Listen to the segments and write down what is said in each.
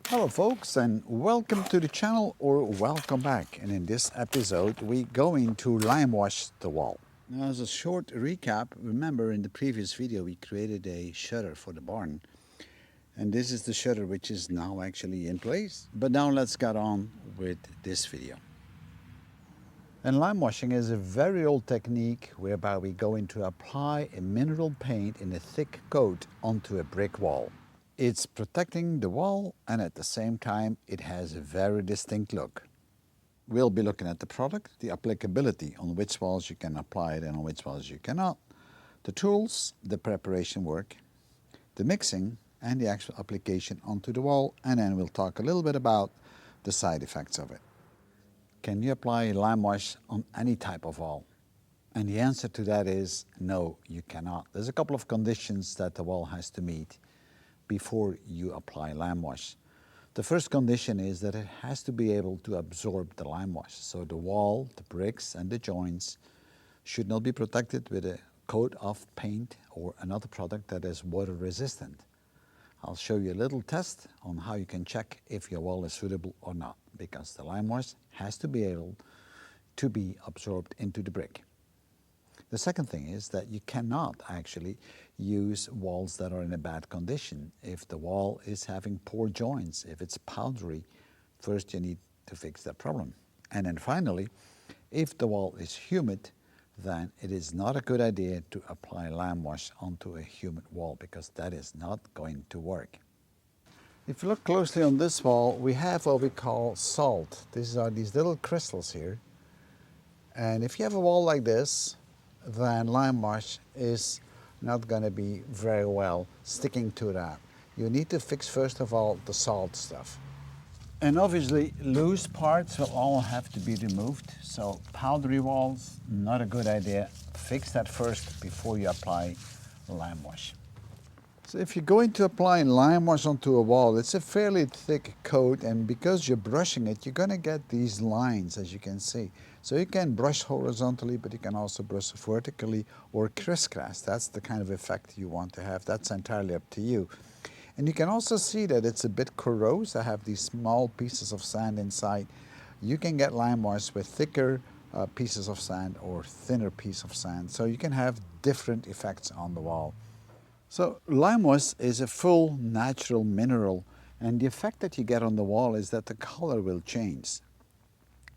Hello folks, and welcome to the channel, or welcome back. And in this episode we're going to lime wash the wall. Now, as a short recap, remember in the previous video we created a shutter for the barn, and this is the shutter which is now actually in place. But now let's get on with this video. And lime washing is a very old technique whereby we go in to apply a mineral paint in a thick coat onto a brick wall. It's protecting the wall, and at the same time it has a very distinct look. We'll be looking at the product, the applicability, on which walls you can apply it and on which walls you cannot, the tools, the preparation work, the mixing, and the actual application onto the wall, and then we'll talk a little bit about the side effects of it. Can you apply lime wash on any type of wall? And the answer to that is no, you cannot. There's a couple of conditions that the wall has to meet before you apply lime wash. The first condition is that it has to be able to absorb the lime wash. So the wall, the bricks and the joints should not be protected with a coat of paint or another product that is water resistant. I'll show you a little test on how you can check if your wall is suitable or not, because the lime wash has to be able to be absorbed into the brick. The second thing is that you cannot actually use walls that are in a bad condition. If the wall is having poor joints, if it's powdery, first you need to fix that problem. And then finally, if the wall is humid, then it is not a good idea to apply lime wash onto a humid wall, because that is not going to work. If you look closely on this wall, we have what we call salt. These are these little crystals here. And if you have a wall like this, then lime wash is not going to be very well sticking to that. You need to fix first of all the salt stuff. And obviously loose parts will all have to be removed. So powdery walls, not a good idea. Fix that first before you apply lime wash. So if you're going to apply lime wash onto a wall, it's a fairly thick coat, and because you're brushing it, you're going to get these lines, as you can see. So you can brush horizontally, but you can also brush vertically or crisscross. That's the kind of effect you want to have. That's entirely up to you. And you can also see that it's a bit corrosive. I have these small pieces of sand inside. You can get lime wash with thicker pieces of sand or thinner piece of sand. So you can have different effects on the wall. So lime wash is a full natural mineral, and the effect that you get on the wall is that the color will change.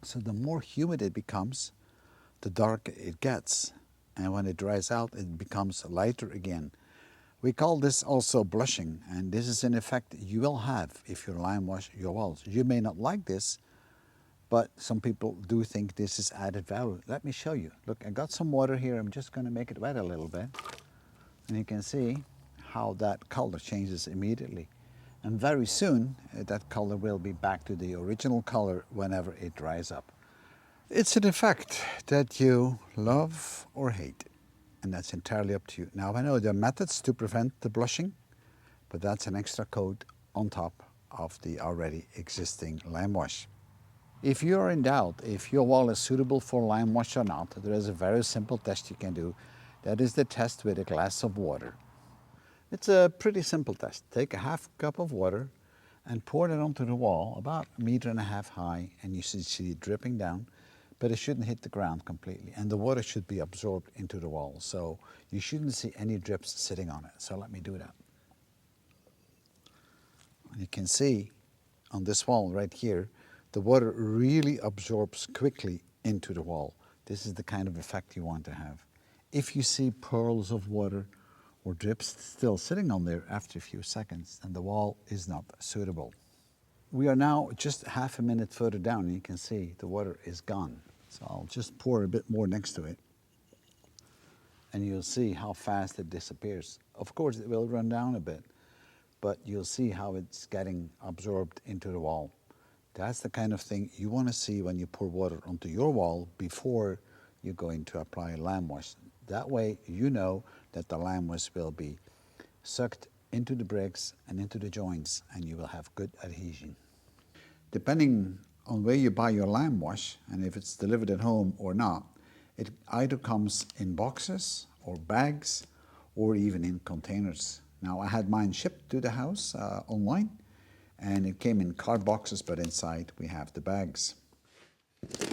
So the more humid it becomes, the darker it gets, and when it dries out it becomes lighter again. We call this also blushing, and this is an effect you will have if you lime wash your walls. You may not like this, but some people do think this is added value. Let me show you. Look, I got some water here. I'm just going to make it wet a little bit. And you can see how that color changes immediately. And very soon, that color will be back to the original color whenever it dries up. It's an effect that you love or hate, and that's entirely up to you. Now, I know there are methods to prevent the blushing, but that's an extra coat on top of the already existing lime wash. If you are in doubt if your wall is suitable for lime wash or not, there is a very simple test you can do. That is the test with a glass of water. It's a pretty simple test. Take a half cup of water and pour it onto the wall about 1.5 meters high, and you should see it dripping down, but it shouldn't hit the ground completely, and the water should be absorbed into the wall, so you shouldn't see any drips sitting on it. So let me do that. You can see on this wall right here, the water really absorbs quickly into the wall. This is the kind of effect you want to have. If you see pearls of water or drips still sitting on there after a few seconds, then the wall is not suitable. We are now just half a minute further down, and you can see the water is gone. So I'll just pour a bit more next to it, and you'll see how fast it disappears. Of course, it will run down a bit, but you'll see how it's getting absorbed into the wall. That's the kind of thing you want to see when you pour water onto your wall before you're going to apply lime wash. That way you know that the lime wash will be sucked into the bricks and into the joints, and you will have good adhesion. Depending on where you buy your lime wash and if it's delivered at home or not, it either comes in boxes or bags or even in containers. Now, I had mine shipped to the house online, And it came in card boxes, but inside we have the bags. So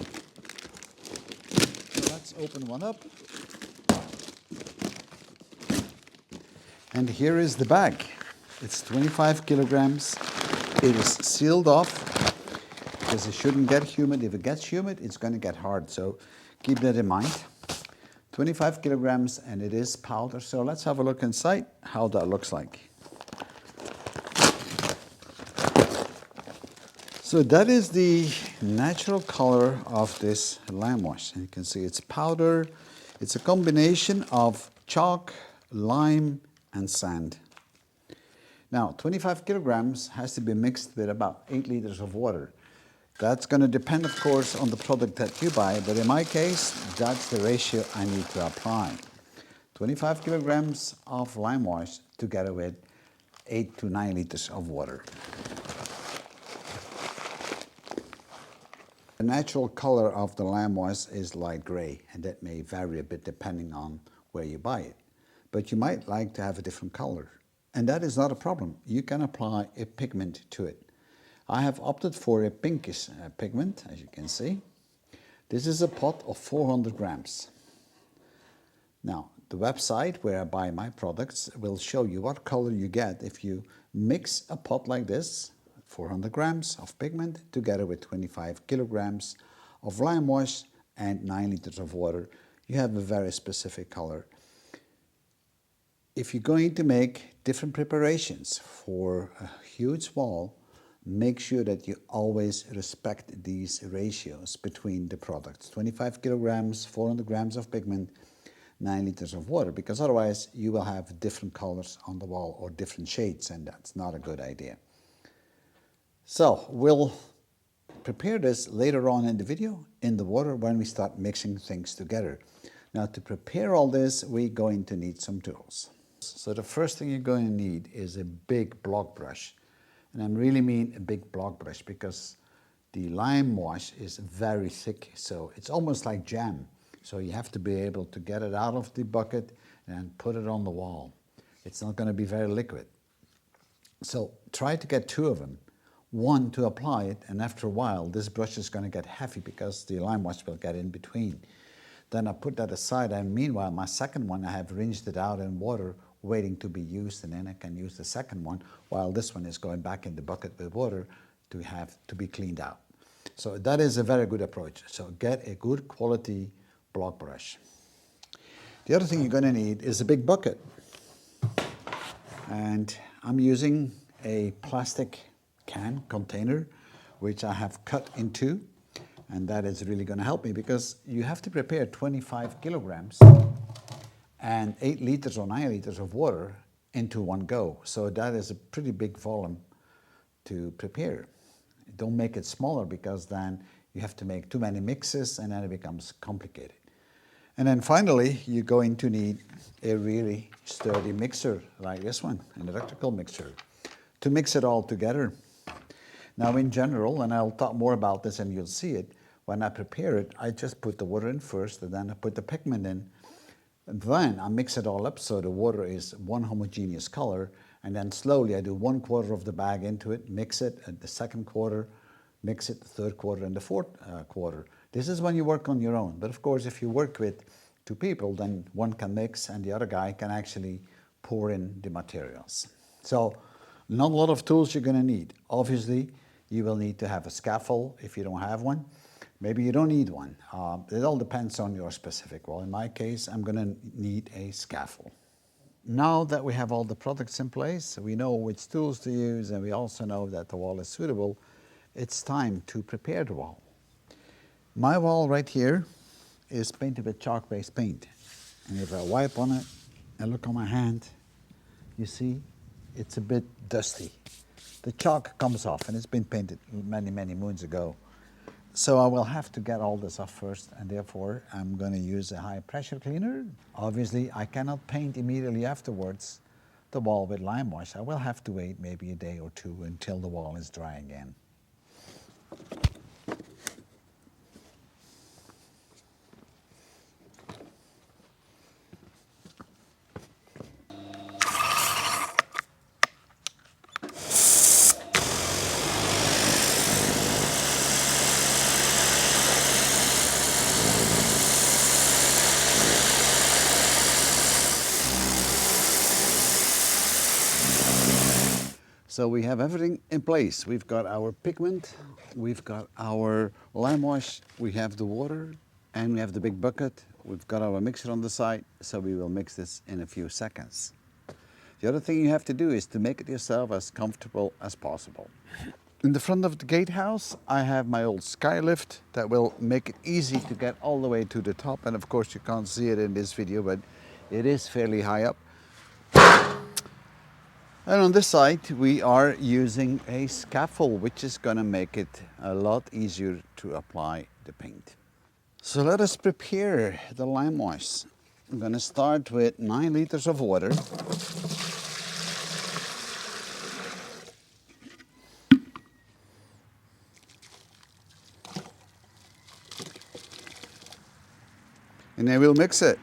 let's open one up. And here is the bag. It's 25 kilograms. It is sealed off because it shouldn't get humid. If it gets humid, it's going to get hard. So keep that in mind. 25 kilograms, and it is powder. So let's have a look inside how that looks like. So that is the natural color of this lime wash. And you can see it's powder. It's a combination of chalk, lime, and sand. Now, 25 kilograms has to be mixed with about 8 liters of water. That's going to depend, of course, on the product that you buy, but in my case, that's the ratio I need to apply. 25 kilograms of lime wash together with 8 to 9 liters of water. The natural color of the lime wash is light gray, and that may vary a bit depending on where you buy it. But you might like to have a different color, and that is not a problem. You can apply a pigment to it. I have opted for a pinkish pigment, as you can see. This is a pot of 400 grams. Now, the website where I buy my products will show you what color you get if you mix a pot like this, 400 grams of pigment, together with 25 kilograms of lime wash and 9 liters of water. You have a very specific color. If you're going to make different preparations for a huge wall, make sure that you always respect these ratios between the products. 25 kilograms, 400 grams of pigment, 9 liters of water, because otherwise you will have different colors on the wall or different shades, and that's not a good idea. So we'll prepare this later on in the video in the water when we start mixing things together. Now, to prepare all this, we're going to need some tools. So the first thing you're going to need is a big block brush. And I really mean a big block brush because the lime wash is very thick, so it's almost like jam. So you have to be able to get it out of the bucket and put it on the wall. It's not going to be very liquid. So try to get 2 of them. One to apply it, and after a while this brush is going to get heavy because the lime wash will get in between. Then I put that aside, and meanwhile my second one I have rinsed it out in water waiting to be used, and then I can use the second one while this one is going back in the bucket with water to be cleaned out. So that is a very good approach. So get a good quality block brush. The other thing you're going to need is a big bucket, and I'm using a plastic can container which I have cut in 2, and that is really going to help me because you have to prepare 25 kilograms and 8 liters or 9 liters of water into one go. So that is a pretty big volume to prepare. Don't make it smaller because then you have to make too many mixes and then it becomes complicated. And then finally, you're going to need a really sturdy mixer like this one, an electrical mixer, to mix it all together. Now in general, and I'll talk more about this and you'll see it, when I prepare it, I just put the water in first and then I put the pigment in. And then I mix it all up so the water is one homogeneous color, and then slowly I do 1/4 of the bag into it, mix it, and the second quarter, mix it, the third quarter, and the fourth quarter. This is when you work on your own. But of course, if you work with 2 people, then one can mix and the other guy can actually pour in the materials. So not a lot of tools you're going to need. Obviously, you will need to have a scaffold if you don't have one. Maybe you don't need one. It all depends on your specific wall. In my case, I'm going to need a scaffold. Now that we have all the products in place, we know which tools to use, and we also know that the wall is suitable, it's time to prepare the wall. My wall right here is painted with chalk-based paint. And if I wipe on it and look on my hand, you see it's a bit dusty. The chalk comes off, and it's been painted many, many moons ago. So I will have to get all this off first, and therefore I'm going to use a high pressure cleaner. Obviously, I cannot paint immediately afterwards the wall with lime wash. I will have to wait maybe a day or 2 until the wall is dry again. So we have everything in place. We've got our pigment, we've got our lime wash, we have the water, and we have the big bucket. We've got our mixer on the side, so we will mix this in a few seconds. The other thing you have to do is to make it yourself as comfortable as possible. In the front of the gatehouse, I have my old skylift that will make it easy to get all the way to the top. And of course, you can't see it in this video, but it is fairly high up. And on this side, we are using a scaffold, which is going to make it a lot easier to apply the paint. So let us prepare the lime wash. I'm going to start with 9 liters of water. And I will mix it.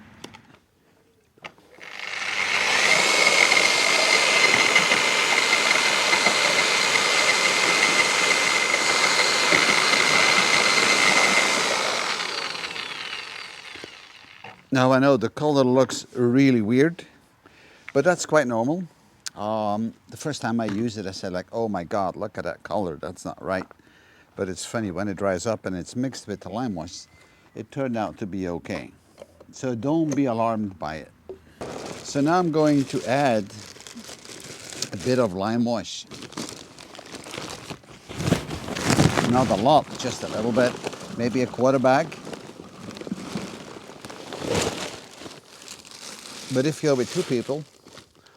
Now I know the color looks really weird, but that's quite normal. The first time I used it, I said like, oh my God, look at that color, that's not right. But it's funny, when it dries up and it's mixed with the lime wash, it turned out to be okay. So don't be alarmed by it. So now I'm going to add a bit of lime wash. Not a lot, just a little bit, maybe a quarter bag. But if you're with 2 people,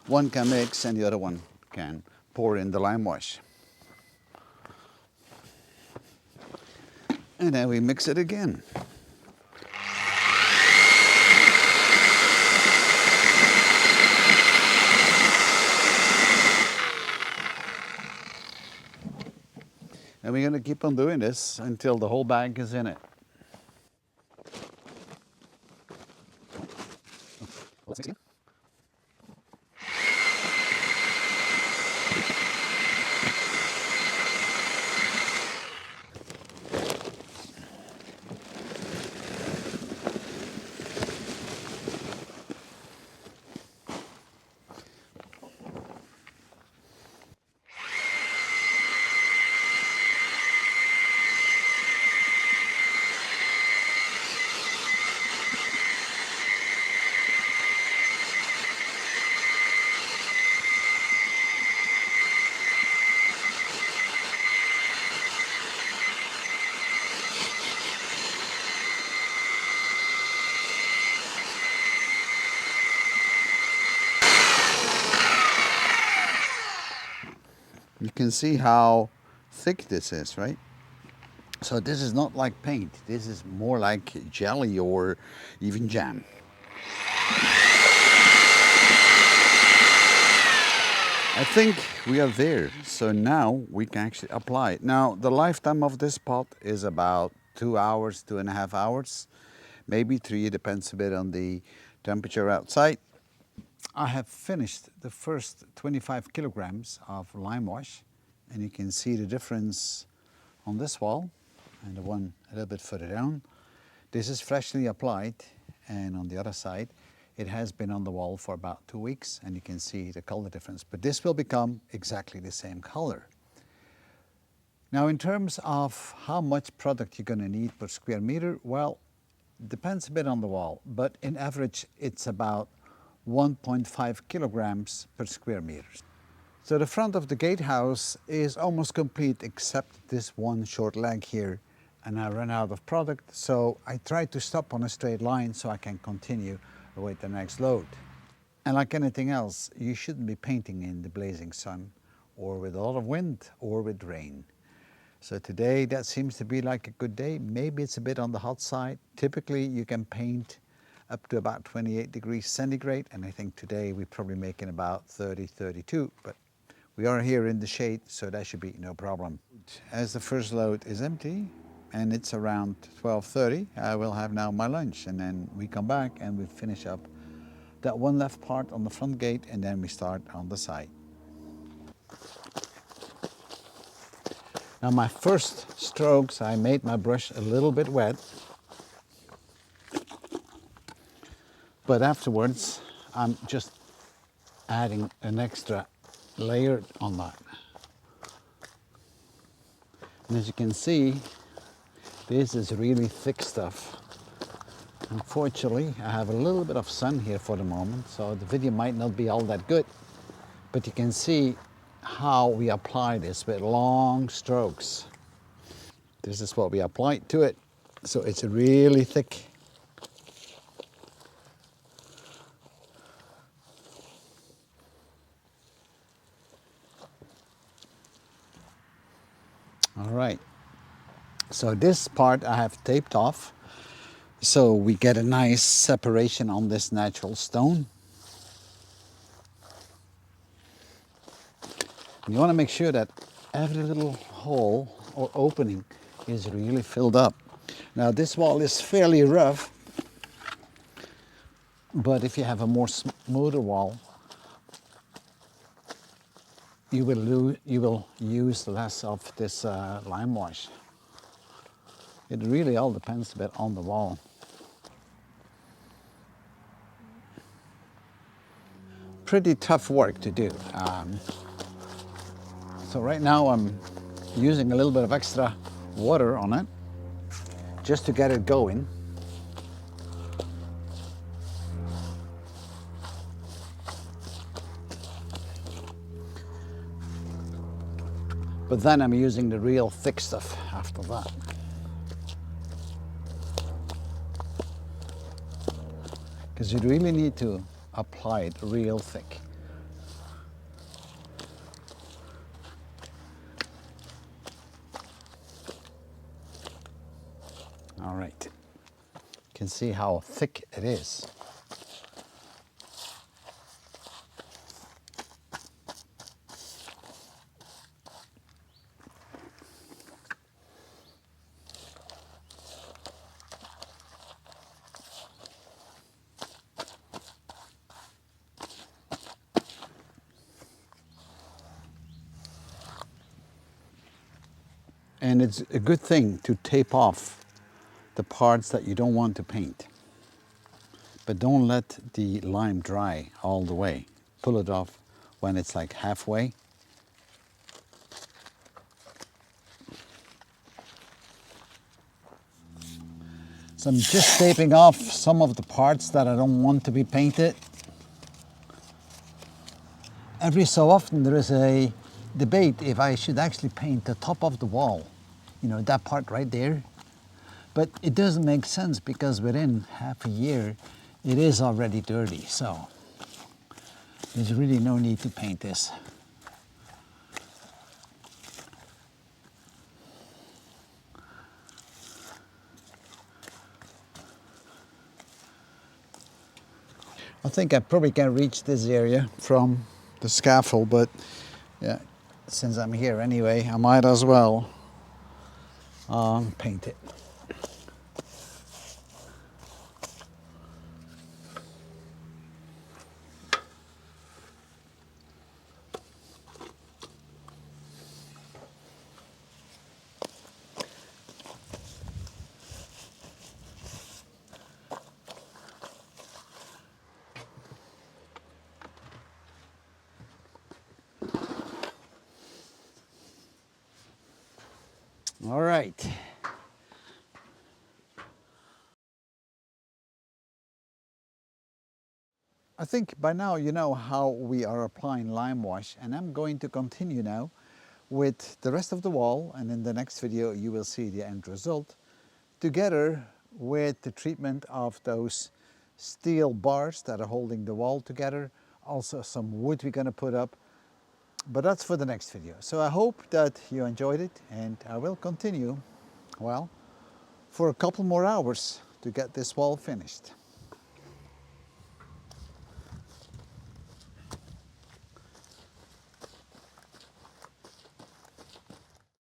one can mix and the other one can pour in the lime wash. And then we mix it again. And we're going to keep on doing this until the whole bag is in it. Let's mix it again. You can see how thick this is, right? So this is not like paint. This is more like jelly or even jam. I think we are there. So now we can actually apply it. Now the lifetime of this pot is about 2 hours, 2.5 hours, maybe 3. It depends a bit on the temperature outside. I have finished the first 25 kilograms of lime wash, and you can see the difference on this wall and the one a little bit further down. This is freshly applied, and on the other side it has been on the wall for about 2 weeks, and you can see the color difference, but this will become exactly the same color. Now in terms of how much product you're going to need per square meter, well, it depends a bit on the wall, but in average it's about 1.5 kilograms per square meter. So the front of the gatehouse is almost complete except this one short leg here, and I ran out of product, so I tried to stop on a straight line so I can continue with the next load. And like anything else, you shouldn't be painting in the blazing sun or with a lot of wind or with rain. So today that seems to be like a good day. Maybe it's a bit on the hot side. Typically you can paint up to about 28 degrees centigrade, and I think today we're probably making about 30, 32, but we are here in the shade, so that should be no problem. As the first load is empty, and it's around 12:30, I will have now my lunch, and then we come back and we finish up that one left part on the front gate, and then we start on the side. Now my first strokes, I made my brush a little bit wet, but afterwards I'm just adding an extra layer on that. And as you can see, this is really thick stuff. Unfortunately, I have a little bit of sun here for the moment, so the video might not be all that good. But you can see how we apply this with long strokes. This is what we apply to it. So it's really thick. All right. So this part I have taped off, so we get a nice separation on this natural stone. You want to make sure that every little hole or opening is really filled up. Now this wall is fairly rough, but if you have a more smoother wall, you will use less of this lime wash. It really all depends a bit on the wall. Pretty tough work to do. So right now I'm using a little bit of extra water on it just to get it going. But then I'm using the real thick stuff after that. Because you really need to apply it real thick. All right, you can see how thick it is. And it's a good thing to tape off the parts that you don't want to paint. But don't let the lime dry all the way. Pull it off when it's like halfway. So I'm just taping off some of the parts that I don't want to be painted. Every so often there is a debate if I should actually paint the top of the wall, you know, that part right there. But it doesn't make sense because within half a year it is already dirty, so there's really no need to paint this. I think I probably can reach this area from the scaffold, but yeah, since I'm here anyway, I might as well paint it. All right. I think by now you know how we are applying lime wash, and I'm going to continue now with the rest of the wall, and in the next video you will see the end result together with the treatment of those steel bars that are holding the wall together, also some wood we're going to put up, but that's for the next video. So I hope that you enjoyed it, and I will continue, well, for a couple more hours to get this wall finished.